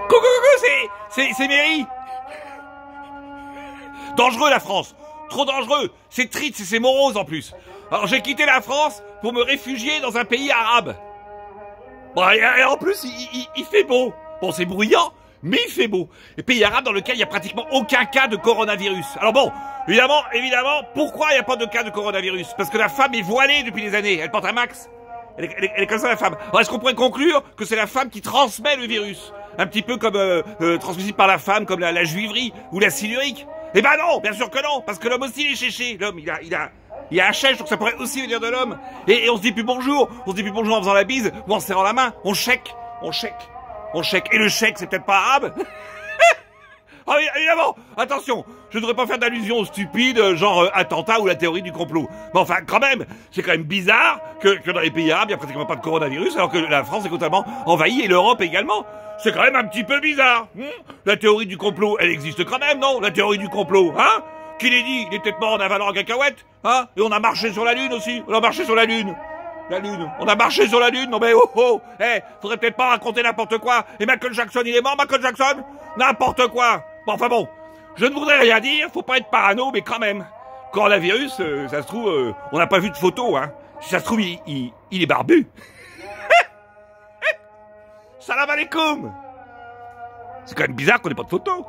Coucou, c'est Mary. Dangereux la France, trop dangereux, c'est triste et c'est morose en plus. Alors j'ai quitté la France pour me réfugier dans un pays arabe. Bon, et en plus il fait beau. Bon, c'est bruyant, mais il fait beau. Et pays arabe dans lequel il y a pratiquement aucun cas de coronavirus. Alors bon, évidemment, pourquoi il n'y a pas de cas de coronavirus? Parce que la femme est voilée depuis des années, elle porte un max. Elle est comme ça la femme. Alors est-ce qu'on pourrait conclure que c'est la femme qui transmet le virus? Un petit peu comme transmissible par la femme, comme la juiverie ou la silurique? Eh ben non, bien sûr que non, parce que l'homme aussi il est chéché. L'homme il a un chèche, donc ça pourrait aussi venir de l'homme. Et on se dit plus bonjour, en faisant la bise ou en serrant la main. On chèque. Et le chèque c'est peut-être pas arabe? Ah oui, évidemment, attention, je ne devrais pas faire d'allusion stupide, genre attentat ou la théorie du complot. Mais enfin, quand même, c'est quand même bizarre que dans les pays arabes, il n'y a pratiquement pas de coronavirus, alors que la France est totalement envahie, et l'Europe également. C'est quand même un petit peu bizarre. La théorie du complot, elle existe quand même, non? La théorie du complot, hein? Qui l'ait dit? Il est peut-être mort en avalant en cacahuète, hein? Et on a marché sur la Lune aussi. On a marché sur la Lune. On a marché sur la Lune, non mais faudrait peut-être pas raconter n'importe quoi. Et Michael Jackson, il est mort, Michael Jackson? N'importe quoi. Bon, enfin bon, je ne voudrais rien dire, faut pas être parano, mais quand même. Coronavirus, ça se trouve, on n'a pas vu de photo, hein. Si ça se trouve, il est barbu. Salam alaikum. C'est quand même bizarre qu'on ait pas de photo.